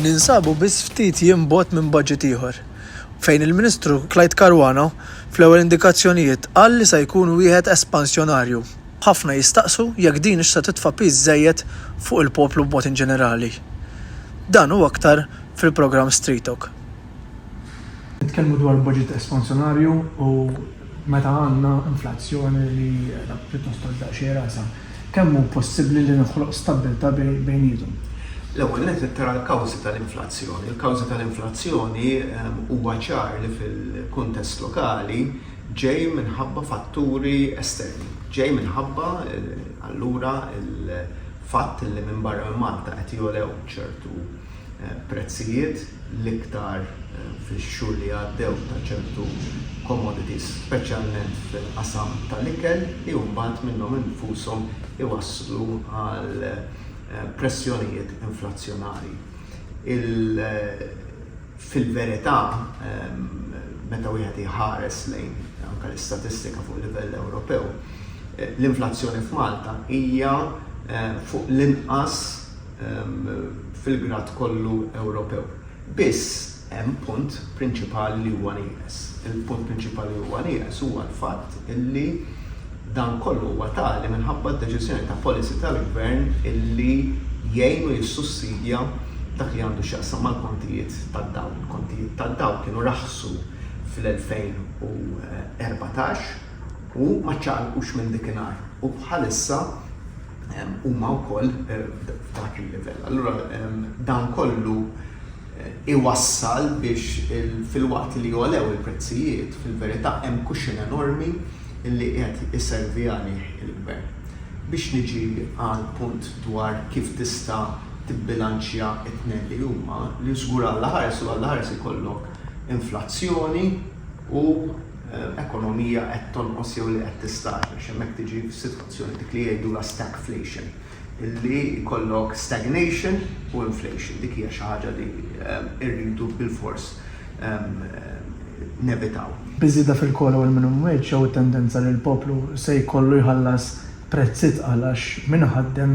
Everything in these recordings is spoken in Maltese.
Ninsabu biss ftit jinbot minn budget ieħor, fejn il-Ministru Clyde Caruana fl-ewwel indikazzjonijiet qal li se jkun wieħed espansjonarju. Ħafna jistaqsu jekk din se titfa' piż żejjed fuq il-poplu b'mod ġenerali. Dan hu aktar fil-programm Street Talk. Nitkellmu dwar budget espansjonarju u meta għandna inflazzjoni li pjuttost daqsxejn rasa. Kemm hu possibbli li noħloq stabbiltà bejniethom? L-ewwel qed tara l-kawżi tal-inflazzjoni. Il-kawżi tal-inflazzjoni huwa ċar li fil-kuntest lokali ġej minħabba fatturi esterni. Ġej minħabba allura il-fatt li minn barra minn Malta qed jolew ċertu prezzijiet l-iktar fix-xhur li għaddew ta' ċertu commodities, speċjalment fil-qasam tal-ikel li mbagħad minnhom infushom iwasslu għal pressjonijiet inflazzjonari. Fil-verità, meta wieħed iħares lejn anke l-istatistika fuq livell Ewropew, l-inflazzjoni f'Malta hija fuq l-inqas fil-grad kollu Ewropew. Biss hemm punt prinċipali li huwa nieqes. Il-punt prinċipali li huwa nieqes huwa l-fatt illi dan kollu huwa tali minħabba d-deċiżjoni ta' policy tal-gvern illi jgħinu jissussidja dak li għandu x'jaqsam mal-kontijiet tad-dawl. Il-kontijiet tad-dawl kienu raħsu fil-2014 u ma ċaqalqux minn dikinhar. U bħalissa huma wkoll f'dak il-livell. Allura dan kollu iwassal biex fil-waqt li jolew il-prezzijiet fil-verità hemm cushion enormi illi qed iservi għalih il-gvern. Biex niġi għal punt dwar kif tista' tibbilanċja t-tnejn li huma li żgur għall-ħares ikollok inflazzjoni u ekonomija qed tonqos jew li qed tistagħna hemmhekk tiġi f'sitwazzjoni dik li jgħidula stagflation illi jkollok stagnation u inflation. Dik hija xi ħaġa li rridu bil-fors nevitaw. Biżida fil-kola u l-minimum wage jew tendenza li l-poplu se jkollu jħallas prezzit għalax min ħaddem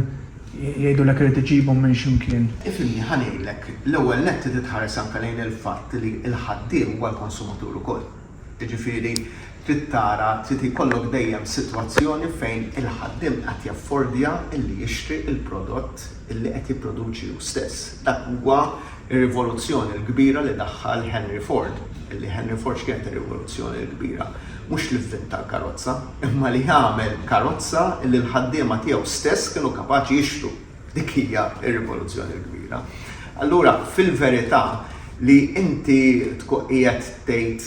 jgħidulek irid iġibhom minn x'imkien. Ifhimni ħanejlek, l-ewwel nett titħares anke lejn il-fatt li l-ħaddiem huwa l-konsumatur ukoll. Jiġifieri trid tara trid ikollok dejjem sitwazzjoni fejn il-ħaddiem qed jaffordja illi jixtri il-prodott illi qed jipproduċi hu stess. Dak huwa ir-rivoluzzjoni l-kbira li daħħal Henry Ford. Illi Henry Ford x'kienet ir-rivoluzzjoni l-kbira. Mhux li inventa l-karozza, imma li jagħmel karozza illi l-ħaddiema tiegħu stess kienu kapaċi jixtru. Dik hija r-rivoluzzjoni l-kbira. Allura fil-verità li inti tkun qiegħed tgħid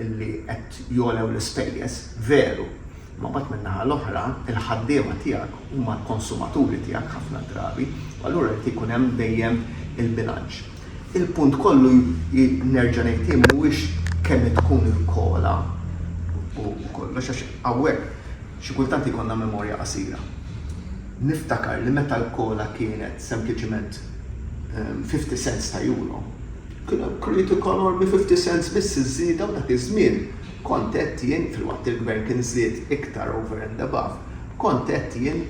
illi qed jolew l-ispejjeż veru, ma mbagħad min-naħa l-oħra il-ħaddiema tiegħek huma l-konsumaturi tiegħek ħafna drabi, allura qed ikun hemm dejjem il-bilanċ. Il-punt kollu nerġa' ngħid mhuwiex kemm tkun il-kola u kollox għax hawnhekk xi kultant ikollna memorja qasira. Niftakar li meta l-kola kienet sempliċement 50 cents ta' euro. Kienu enormi 50 cents biss iż-żieda u dak iż-żmien kont qed jien fil-waqt il-gvern kien żied iktar over and above. Kont qed jien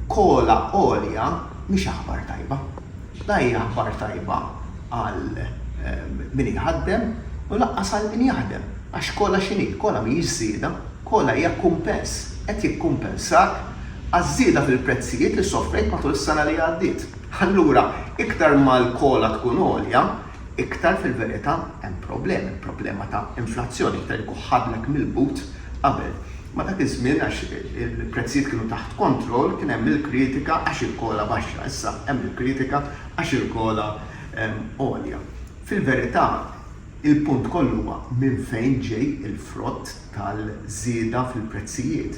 kola għolja mhix aħbar tajba. Dan hija aħbar tajba għal min jħaddem u laqqas għal min jaħdem. Għax kola x'inhi? Kola mhijiex żieda, kola hija kumpens. Qed jikkumpensak għaż-żieda fil-prezzijiet li soffrejt matul is-sena li għaddiet. Allura, iktar mal-kola tkun għolja, iktar fil-verità hemm problema ta' inflazzjoni, iktar ikuħħadlek mill-but qabel. Ma dak iż-żmien għax il-prezzijiet kienu taħt kontroll, kien hemm il-kritika għax il-kola baxxa, issa hemm il-kritika għax il-kola għolja. Fil-verità, il-punt kollu huwa minn fejn ġej il-frott tal-żieda fil-prezzijiet.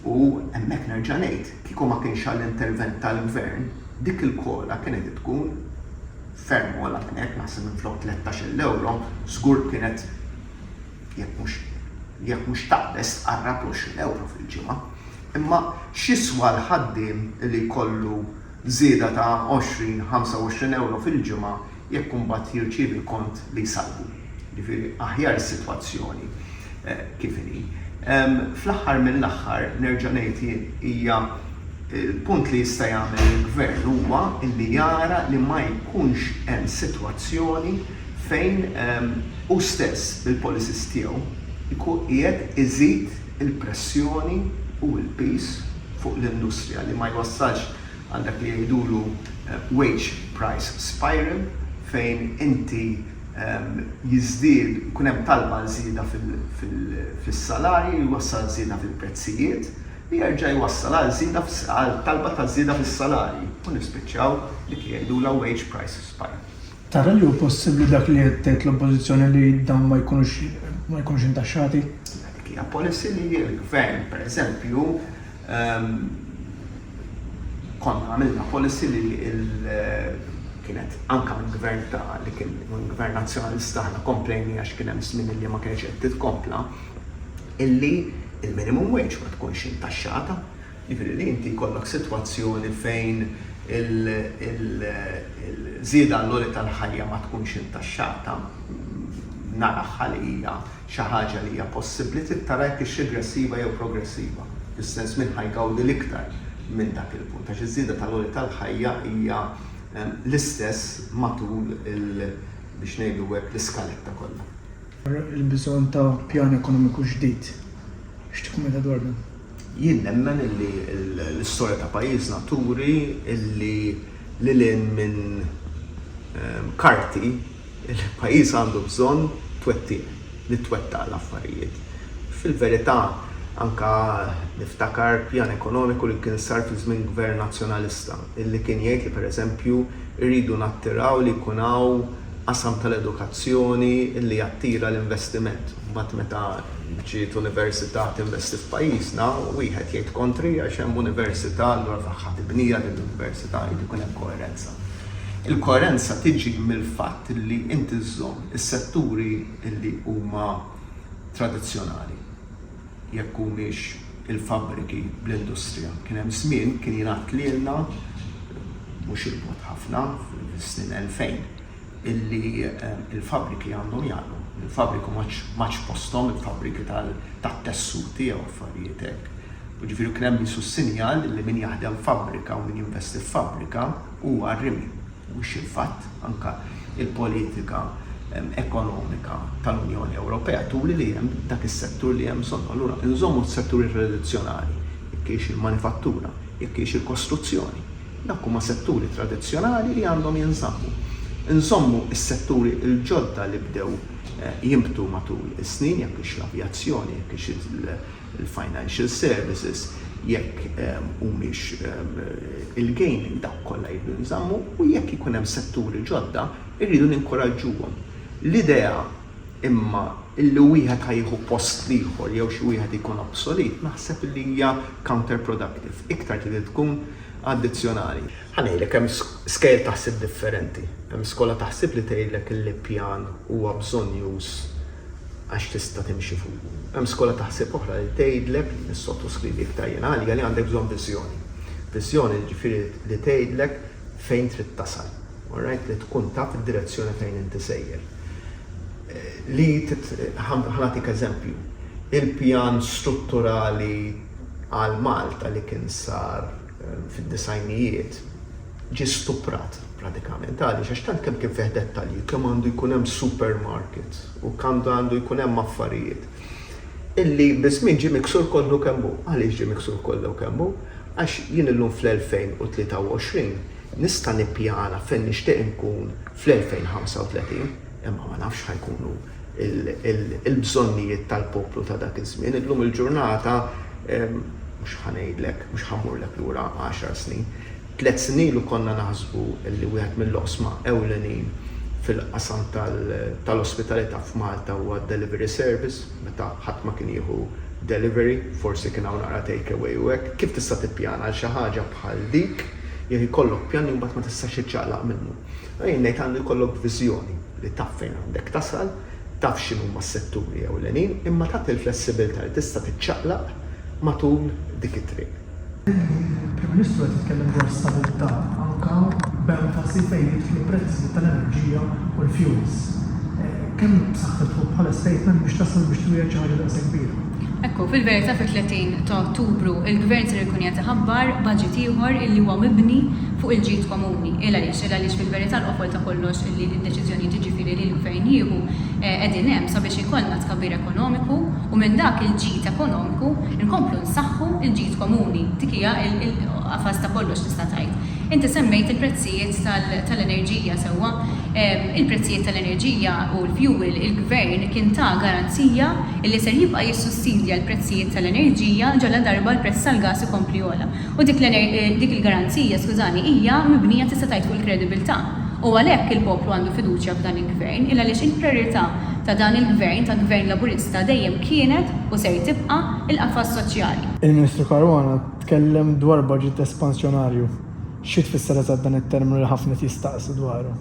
U hemmhekk nerġa' ngħid, kieku ma kienx għall-intervent tal-gvern, dik il-kola kienet tkun ferm ola kienet naħseb minn flok 13 euro, żgur kienet jekk mhux taqbes qarrab 20 euro fil-ġimgħa. Imma x'iswa l-ħaddiem li jkollu żieda ta' 20-25 euro fil-ġimgħa jekk imbagħad jirċievi l-kont li jsalbu. Jiġifieri aħjar is-sitwazzjoni kif inhi. Fl-aħħar mill-aħħar nerġa' ngħid hija il-punt li jista' jagħmel il-gvern huwa li jara li ma jkunx hemm sitwazzjoni fejn hu stess bil-policies tiegħu jkun qiegħed iżid il-pressjoni u l-peace fuq l-industrija li ma jwassalx għal dak li jgħidulu wage price spiral fejn inti jiżdied ikun hemm talba żieda fis-salarji jwassal żieda fil-prezzijiet li jerġa' jwassal għal talba ta' żieda fis-salarji u nispiċċaw li jgħidula wage price spiral. Tara li hu possibbli dak li qed tgħid l-oppożizzjoni li dan ma jkunux intaxxati? Hija policy li l-gvern, pereżempju, konna għamilna policy li kienet anka minn gvern li kien minn gvern nazzjonalista ħna komplejni għax kien hemm żmien li ma kienx qed titkompla illi il-minimum wage ma tkunx intaxxata. Jiġifieri li inti jkollok sitwazzjoni fejn il-żieda l-għoli tal-ħajja ma tkunx intaxxata naraħħa li hija xi ħaġa li hija possibbli tara jekk ix regressiva jew progressiva. Fis-sens minn ħajgawdi l-iktar minn dak il-punt għax iż-żieda tal-għoli tal-ħajja hija l-istess matul biex ngħidu hekk l-iskaletta kollha. Il-bżonn ta' pjan ekonomiku ġdid. X'tikkumenta dwar dan? Jien nemmen illi l-istorja ta' pajjiżna turi illi lilin minn karti il-pajjiż għandu bżonn li twettaq l-affarijiet. Fil-verità anka niftakar pjan ekonomiku li kien sar fi żmien gvern nazzjonalista illi kien jgħid li pereżempju rridu nattiraw li jkun hawn qasam tal-edukazzjoni illi jattira l-investiment. Mbagħad meta ġiet università tinvesti f'pajjiżna wieħed jgħid kontri għax hemm università allura ħadd tibnija lill-università jrid ikun hemm koerenza. Il-koerenza tiġi mill-fatt li inti żżomm is-setturi li huma tradizzjonali jekk humiex il-fabbriki bl-industrija. Kien hemm żmien kien jingħad lilna mhux il-bot ħafna fis-snin 2000 illi il-fabbriki għandhom jagħmlu. Il-fabbriku maċ posthom il-fabbriki tat-tessuti jew affarijiet hekk. Jiġifieri kien hemm bisu sinjal li min jaħdem fabbrika u min jinvesti f'fabbrika huwa rrimi. Mhux il-fatt anke il-politika ekonomika tal-Unjoni Ewropea turi li hemm dak is-settur li hemm bżonn. Allura nżommu s-setturi tradizzjonali, jekk hix il-manifattura, jekk hix il-kostruzzjoni. Dak huma setturi tradizzjonali li għandhom jinżammu. Nżommu s-setturi l-ġodda li bdew jimbtu matul is-snin, jekk hix l-avjazzjoni, jekk hix il-financial services, jekk humiex il-gaming dak kollha jridu nżammu u jekk ikun hemm setturi ġodda irridu ninkoraġġuhom. L-idea imma illi wieħed ħajħu post ieħor jew xi wieħed ikun obsolit naħseb li hija counterproductive, iktar trid tkun addizzjonali. Ħanejlek hemm scale taħsib differenti. Hemm skola taħsib li tgħidlek il-pjan huwa bżonn już għax tista' timxi fuq. Hemm skola taħsib oħra li tgħidlek li sottoskrivi iktar jingħali li għandek bżonn viżjoni. Viżjoni ġifieri li tgħidlek fejn trid tasal. Alright, li tkun taf id-direzzjoni fejn inti sejjer. Ħanatik eżempju, il-pjan strutturali għal Malta li kien sar fid-disajnijiet ġie stuprat pratikament għaliex għax tant kemm kien fih dettalji, kemm għandu jkun hemm supermarket u għandu jkun hemm affarijiet. Illi biżmien ġie miksur kollu kemm hu. Għaliex ġie miksur kollu kemm hu? Għax jien illum fl-2023 nista' nippjana fejn nixtieq inkun fl-2035 imma ma nafx ħajkunu il-bżonnijiet tal-poplu ta' dak iż-żmien. Illum il-ġurnata mhux ħanejdlek, mhux ħammurlek lura 10 snin. 3 snin ilu konna naħsbu li wieħed mill-oqsma ewlenin fil-qasam tal-ospitalità f'Malta huwa delivery service, meta ħadd ma kien jieħu delivery, forsi kien hawn naqra take away u hekk. Kif tista' tippjana għal xi ħaġa bħal dik jekk ikollok pjan u mbagħad ma tistax iċċaqlaq minnu. Jien ngħid għandu jkollok viżjoni li taf fejn għandek tasal, taf x'inhu huma s-setturi ewlenin, imma tagħti l-flessibilità li tista' tiċċaqlaq matul dik it-triq. Il-Prim-Ministru qed jitkellem dwar stabilità anke b'enfasi fejn fil-prezzi tal-enerġija u l-fuels. Kemm b'saħħithu bħala statement biex tasal biex twieġeb xi ħaġa daqshekk kbira? Ekku, fil-verità fil-30 ta' Ottubru il-Gvern ser ikun qed iħabbar budget ieħor illi huwa mibni fuq il-ġid komuni. Għaliex fil-verità l-qofol ta' kollox illi d-deċiżjoni tiġifieri li l-Gvern jieħu qegħdin hemm sabiex ikollna tkabbir ekonomiku u minn dak il-ġid ekonomiku nkomplu nsaħħu il-ġid komuni. Dik hija l-qafas ta' kollox tista' tgħid. Inti semmejt il-prezzijiet tal-enerġija sewwa. Il-prezzijiet tal-enerġija u l-fuel il-Gvern kien ta' garanzija illi ser jibqa' jissussidja l-prezzijiet tal-enerġija ġalla darba l-prezz tal-gas ikompli jola. U dik il-garanzija, skużani, hija mibnija tista' tgħid fuq il-kredibilità. U għalhekk il-poplu għandu fiduċja f'dan il-Gvern illa għaliex il-priorità ta' dan il-Gvern, ta' Gvern Laburista dejjem kienet u ser tibqa' il-qafas soċjali. Il-Ministru Caruana tkellem dwar budget espansjonarju. Xi tfisser eżatt dan it-terminu li ħafna jistaqsu dwaru?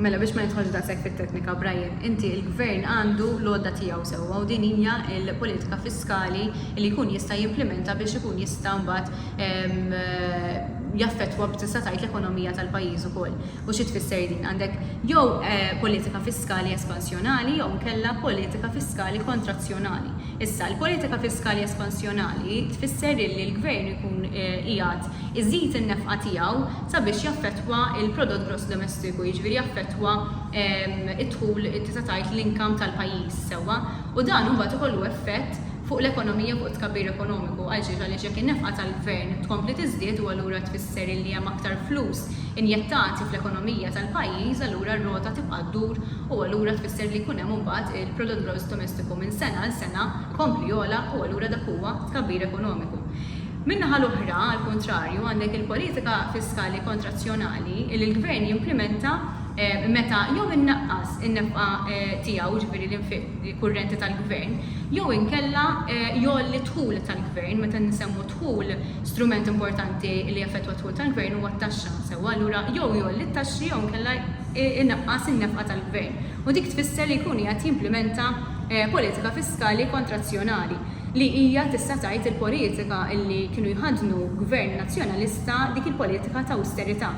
Mela biex ma nidħolx daqshekk fit-teknika, Brian, inti il-Gvern għandu l-għodda tiegħu sewwa u din hija l-politika fiskali li jkun jista' jimplementa biex ikun jista' mbagħad jaffettwa b'tista' tgħid l-ekonomija tal-pajjiż ukoll. U xi tfisser din għandek jew politika fiskali espansjonali jew nkella politika fiskali kontrazzjonali. Issa l-politika fiskali espansjonali tfisser li l-Gvern ikun qiegħed iżid in-nefqa tiegħu sabiex jaffettwa il-prodott gross domestiku, jiġifieri jaffettwa id-dħul tista' tgħid l-inkam tal-pajjiż sewwa u dan mbagħad ikollu effett fuq l-ekonomija fuq tkabbir ekonomiku għaliex jekk in-nefqa tal-Gvern tkompli tiżdied u allura tfisser li hemm aktar flus injettati fl-ekonomija tal-pajjiż, allura r-rota tibqa' ddur u allura tfisser li jkun hemm imbagħad il-prodott gross domestiku minn sena għal sena kompli jola u allura dak huwa tkabbir ekonomiku. Min-naħa l-oħra, għall-kontrarju, għandek il-politika fiskali kontrazzjonali li l-Gvern jimplementa meta jew innaqqas in-nefqa tiegħu ġifieri l-infiq kurrenti tal-Gvern, jew inkella jolli dħul tal-Gvern, meta nsemmu dħul strument importanti li jaffettwa dħul tal-Gvern huwa t-taxxa. Sewwa allura jew jolli t-taxxi jew inkella innaqqas in-nefqa tal-Gvern. U dik tfisser li jkun qed jimplementa politika fiskali kontrazzjonali li hija tista' tgħid il-politika li kienu jħadnu Gvern nazzjonalista dik il-politika ta' austerità.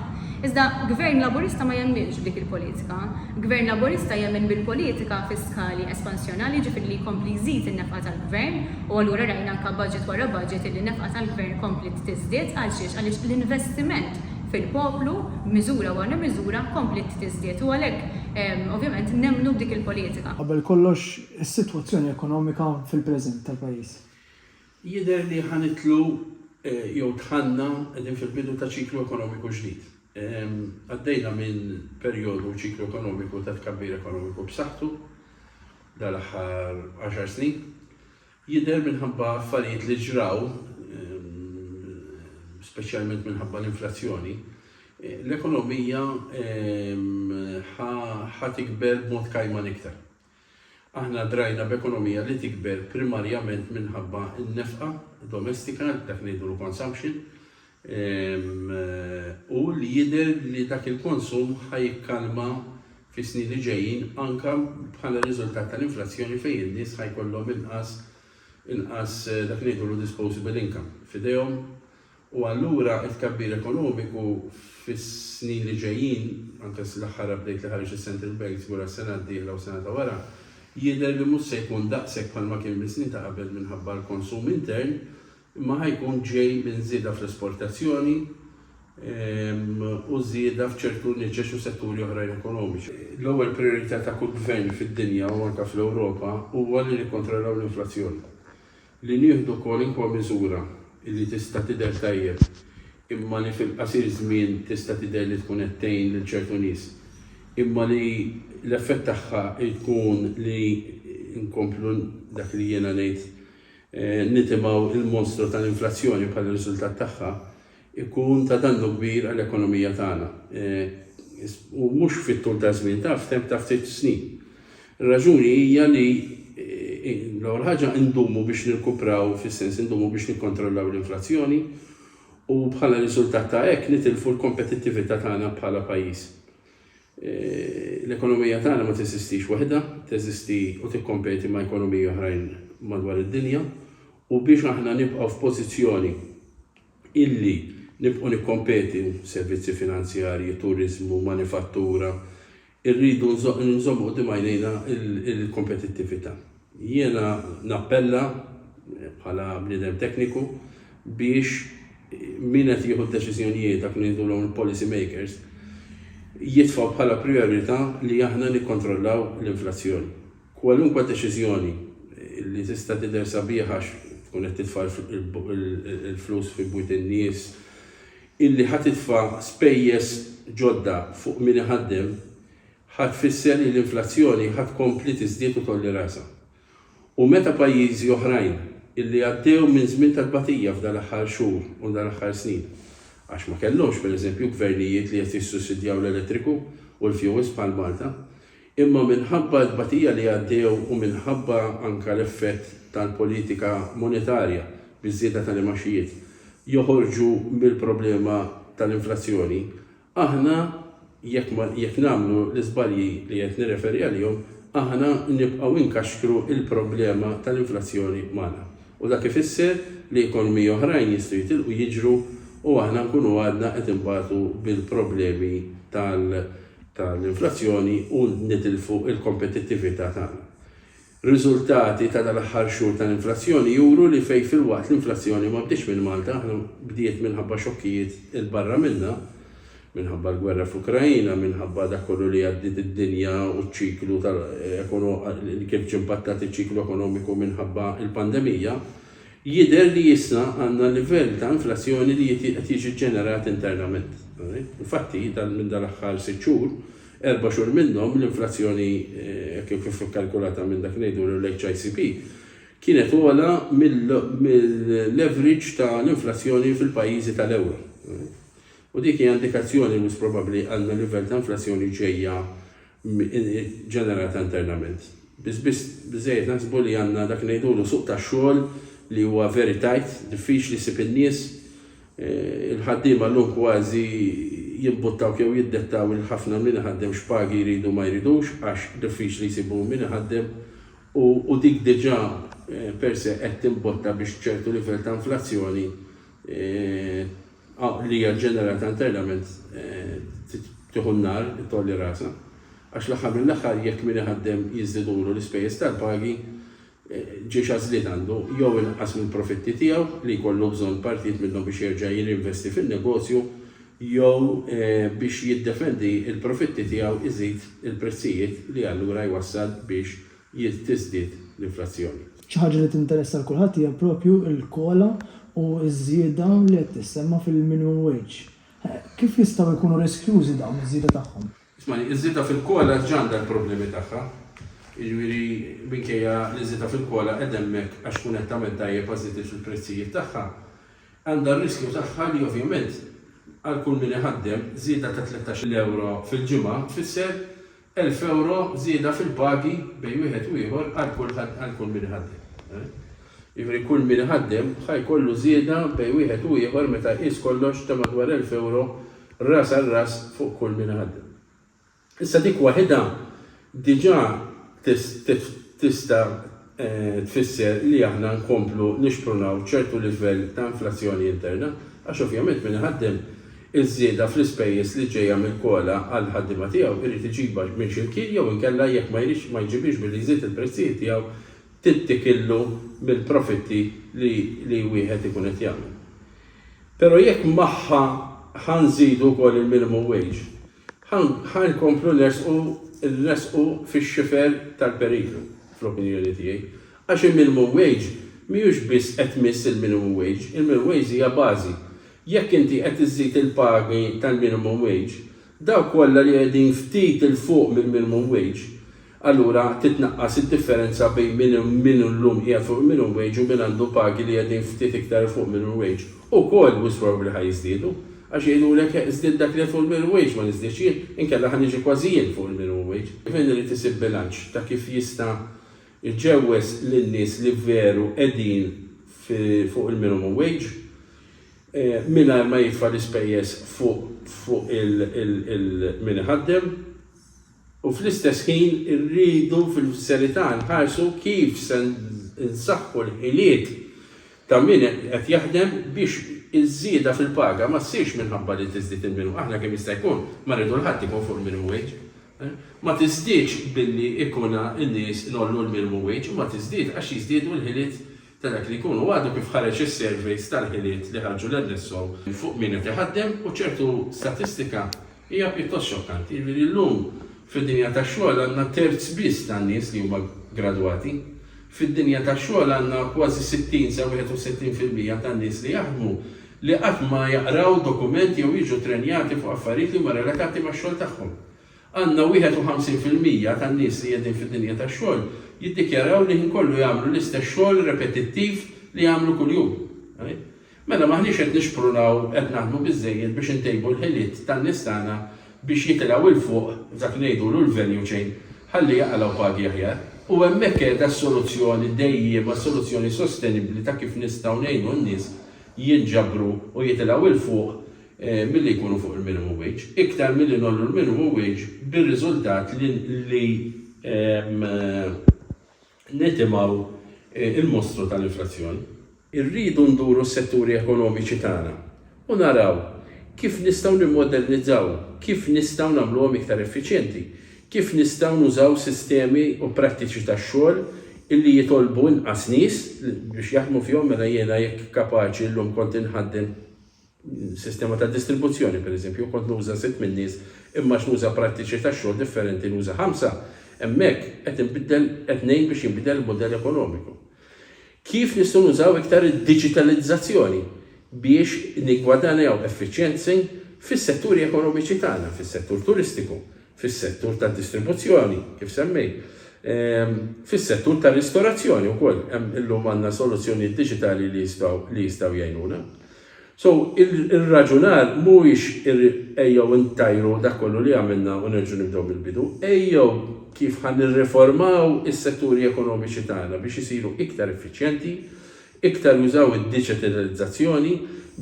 Iżda Gvern Laburista ma jemminx dik il-politika. Gvern Laburista jemmen bil-politika fiskali espansjonali ġifieri li jkompli jżid in-nefqa tal-Gvern u allura rajna anke budget wara budget li n-nefqa tal-Gvern kompli tiżdied għaliex l-investiment fil-poplu miżura wara miżura kompli tiżdied u għalhekk ovvjament nemmnu b'dik il-politika. Qabel kollox is-sitwazzjoni ekonomika fil-preżent tal-pajjiż. Jidher li ħanitlu jew tħanna qegħdin fil-bidu ta' ċiklu ekonomiku ġdid. Għaddejna minn perjodu ċiklu ekonomiku ta' tkabbir ekonomiku b'saħħtu dal-aħħar 10 snin. Jidher minħabba affarijiet li ġraw, speċjalment minħabba l-inflazzjoni, l-ekonomija ħatikber b'mod kajman iktar. Aħna drajna b'ekonomija li tikber primarjament minħabba n-nefqa domestika, dak ngħidu consumption, u li jidher li dak il-konsum ħajkalma fis-snin li ġejjin anke bħala riżultat tal-inflazzjoni fejn in-nies ħajkollhom inqas dak ngħidu disposable income f'idejhom. U allura t-tkabbir ekonomiku fis-snin li ġejjin, anke l-aħħar update li ħareġ is-Central Bank wara s-sena d-dieħla u sena ta' wara, jidher li mhux se jkun daqshekk bħalma kien bis-snin ta' qabel minħabba l-konsum intern, imma ħajkun ġej minn żieda fl-esportazzjoni u żieda f'ċertu niċċex u setturi oħrajn ekonomiċi. L-ewwel priorità ta' kull gvern fid-dinja u anke fl-Ewropa huwa li nikkontrollaw l-inflazzjoni. Li nieħdu kwalinkwa miżura li tista' tidher tajjeb imma li fil-qasir żmien tista' tidher li tkun qed tgħin lil ċertu nies. Imma li l-effett tagħha jkun li nkomplu dak li jiena ngħid nitimaw il-monstru tal-inflazzjoni bħala riżultat tagħha ikun ta' dannu kbir għall-ekonomija tagħna. U mhux fit-tul ta' żmien ta' ftit snin. Ir-raġuni hija li l-ewwel ħaġa ndumu biex nirkupraw fis-sens indumu biex nikkontrollaw l-inflazzjoni u bħala riżultat ta' hekk nitilfu l-kompetittività tagħna bħala pajjiż. L-ekonomija tagħna ma teżistix waħda, teżisti u tikkompeti ma' ekonomiji oħrajn madwar id-dinja u biex aħna nibqgħu f'pożizzjoni illi nibqgħu nikkompeti servizzi finanzjarji, turiżmu, manifattura, irridu nżommu qudiem għajnejna il-kompetittività. Jiena nappella bħala bniedem tekniku biex min qed jieħu d-deċiżjonijiet dak li ngħidulhom il-policy makers jitfgħu bħala priorità li aħna nikkontrollaw l-inflazzjoni. Kwalunkwe deċiżjoni li tista' tidher sabiħa tkun qed titfa' il-flus fi bwiet in-nies illi ħadd titfa' spejjeż ġodda fuq min iħaddem ħadd tfisser li l-inflazzjoni ħadd kompli tiżdied u tolli rasha. U meta pajjiżi oħrajn illi għaddew minn żmien tal-batija f'dan l-aħħar xhur u dan l-aħħar snin għax ma kellhomx pereżempju gvernijiet li qed jissussidjaw l-elettriku u l-fjuwis bħal Malta, imma minħabba l-batija li għaddew u minħabba anke l-effett tal-politika monetarja biż-żieda tal-imaxijiet joħorġu mill-problema tal-inflazzjoni, aħna jekk nagħmlu l-iżbalji li qed nirreferi għalihom, aħna nibqgħu inkaxkru il-problema tal-inflazzjoni magħna. U dak ifisser li ekonomiji oħrajn jistgħu jitilqu jiġru u aħna nkunu għadna qed imbagħtu bil-problemi tal-inflazzjoni u nitilfu il-kompetittività tagħna. Riżultati ta' dal-aħħar xhur tal-inflazzjoni juru li fejn fil-waqt l-inflazzjoni ma bdiex minn Malta, aħna bdiet minħabba xokkijiet il-barra minnha, minħabba l-gwerra fl-Ukrajina, minħabba dak kollu li għaddit id-dinja u ċ-ċiklu li kif ġimpattat iċ-ċiklu ekonomiku minħabba il-pandemija, jidher li jisna għandna livell ta' inflazzjoni li qed jiġi ġenerat internament. Infatti, minn dal-aħħar 6 xhur, 4 xhur minnhom l-inflazzjoni kif kalkulata minn dak ngħidu l-HICP kienet ogħla mill-leverage ta' l-inflazzjoni fil-pajjiżi tal-ewro. U dik hija indikazzjoni mhux probabbli għandna livell ta' inflazzjoni ġejja ġenerata internament. Biżejjed naħsbu li għandna dak ngħidulu suq tax-xogħol li huwa very tight, diffiċli sib in-nies, il-ħaddiema llum kważi jimbuttaw jew jiddettaw il-ħafna min iħaddem x'pagi jridu ma jridux għax diffiċli jsibu min iħaddem u dik diġà per se qed timbotta biex ċertu livell ta' inflazzjoni li hija ġenerata internament tieħu n-nar, tolli rasa. Għax l-aħħar mill-aħħar jekk min iħaddem jiżdidulu l-ispejjeż tal-pagi ġiex għażliet għandu jew inqas mill-profitti tiegħu li jkollu bżonn partit minnhom biex jerġa' jirinvesti fin-negozju jew biex jiddefendi il-profitti tiegħu iżid il-prezzijiet li allura jwassal biex tiżdied l-inflazzjoni. Xi ħaġa li tinteressa l kulħadd hija proprju l-kola u ż-żieda li qed tissemma fil-minimum wage. Kif jistgħu jkunu riskjużi dawn iż-żieda tagħhom? Ismani, iż-żieda fil-kola ġanda l-problemi tagħha. Jiġifieri minkejja li żieda fil-kola qed hemmhekk għax tkun qed tagħmel tajjeb għażiet fil-prezzijiet tagħha. Għandha r-riskju tagħha li ovvjament għal kull min iħaddem żieda ta' 13 euro fil-ġimgħa tfisser 1000 euro żieda fil-pagi bejn wieħed u ieħor għal kull min iħaddem. Jiġifieri kull min iħaddem ħajkollu żieda bejn wieħed u ieħor meta qis kollox ta' madwar 1000 euro ras għal ras fuq kull min iħaddem. Issa dik waħedha diġà tista' tfisser li aħna nkomplu nixprunaw ċertu livell ta' inflazzjoni interna, għax ovvjament min iħaddem iż-żieda fl-ispejjeż li ġejja mill-kola għal ħaddiema tiegħu irid iġibha minn xulkien jew inkella jekk ma jġibix billi jżid il-prezzijiet tiegħu tittikillu mill-profitti li wieħed ikun qed jagħmel. Però jekk magħha ħanżidu wkoll il-minimum wage, ħankomplu nresqu fix-xifer tal-periklu fl-opinjoni tiegħi. Għax il-minimum wage mhijiex biss qed tmiss il-minimum wage, il-minimum wage hija bażi. Jekk inti qed iżżid il-pagi tal-minimum wage, dawk kollha li qegħdin ftit il fuq mill-minimum wage, allura titnaqqas id-differenza bejn min llum qiegħed fuq il-minimum wage u min għandu pagi li qegħdin ftit iktar fuq minimum wage. Ukoll mhux probabbli ħajżdiedu, għax jgħidulek żdied dak li fuq il-minimum wage ma niżdiex jien, inkella ħaniġi kważi jien fuq il-minimum wage. Fejn irid isib bilanċ ta' kif jista' jġewweż lin-nies li veru qegħdin fuq il-minimum wage mingħajr ma jitfa' l-ispejjeż fuq il-min iħaddem u fl-istess ħin irridu fil-serità nħarsu kif se nsaħħu l-ħiliet ta' min qed jaħdem biex iż-żieda fil-paga ma ssirx minħabba li tiżdied il-minimum. Aħna kemm jista' jkun ma rridu l-ħadd ikun fuq il-minimum wage. Ma tiżdiedx billi ikuna n-nies nollu l-minimum wage, ma tiżdied għax jiżdiedu l-ħiliet dak li jkunu għadu kif ħareġ is-surveys tal-ħiliet li ħarġu l-NSO fuq min qed iħaddem u ċertu statistika hija pjuttost xokkanti. Jiġifieri llum fid-dinja tax-xogħol għandna terz biss tan-nies li huma gradwati. Fid-dinja tax-xogħol għandna kważi 60 sa 61% tan-nies li jaħdmu li qatt ma jaqraw dokumenti jew jiġu trenjati fuq affarijiet li huma relatati max-xogħol tagħhom. Għandna 51% tan-nies li qegħdin fid-dinja tax-xogħol jiddikjaraw li kollu jagħmlu l-istess xogħol repetittiv li jagħmlu kuljum. Mela maħniex qed nixprunaw qed naħdmu biżżejjed biex intejbu l-ħiliet tan-nies tagħna biex jitilgħu il fuq dak ngħidulu l-value chain ħalli jaqalgħu pagi aħjar. U hemmhekk qiegħda s-soluzzjoni dejjema soluzzjoni sostenibbli ta' kif nistgħu ngħinu n-nies jinġabru u jitilgħu il fuq milli jkunu fuq il-minimum wage. Iktar milli nollu l-minimum wage bir-riżultat li nitimaw il-mostru tal-inflazzjoni. Irridu nduru s-setturi ekonomiċi tagħna u naraw kif nistgħu nimmodernizzaw, kif nistgħu nagħmluhom iktar effiċjenti, kif nistgħu nużaw sistemi u prattiċi tax-xogħol illi jitolbu inqas nies biex jaħdmu fihom mela jiena jekk kapaċi llum kont inħaddem sistema ta' distribuzzjoni pereżempju, kont nuża 6 min nies imma x'nuża prattiċi tax-xogħol differenti nuża 5. Hemmhekk qed ngħid biex jinbidel il-modell ekonomiku. Kif nistgħu nużaw iktar id-diġitalizzazzjoni biex niggwadanjaw effiċjenzi fis-setturi ekonomiċi tagħna, fis-settur turistiku, fis-settur tad-distribuzzjoni, kif semmej, fis-settur tar-ristorazzjoni wkoll hemm illum għandna soluzzjonijiet diġitali li jistgħu jgħinuna. So, il-raġunar mhuwiex ejjew intajru dak kollu li għamilna u nerġgħu nibdew bil-bidu, ejjew kif ħan nirriformaw is-setturi ekonomiċi tagħna biex isiru iktar effiċjenti, iktar jużaw id-diġitalizzazzjoni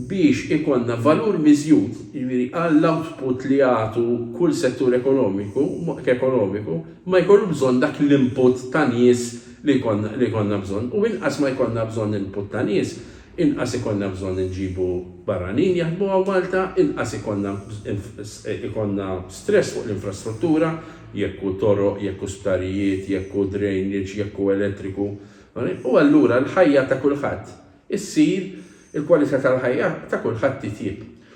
biex ikonna valur miżjud, jiġifieri għall-output li jagħtu kull settur ekonomiku ma jkollu bżonn dak l-input ta' nies li jkollna bżonn u inqas ma jkollna bżonn input ta' nies, inqas ikonna bżonn inġibu barranin jaħdmu għaw Malta, inqas ikonna stress fuq l-infrastruttura, jekku toroq, jekku sptarijiet, jekku drainage, jekku elettriku. U allura l-ħajja ta' kulħadd issir il-kwalità tal-ħajja ta' kulħadd titjieb.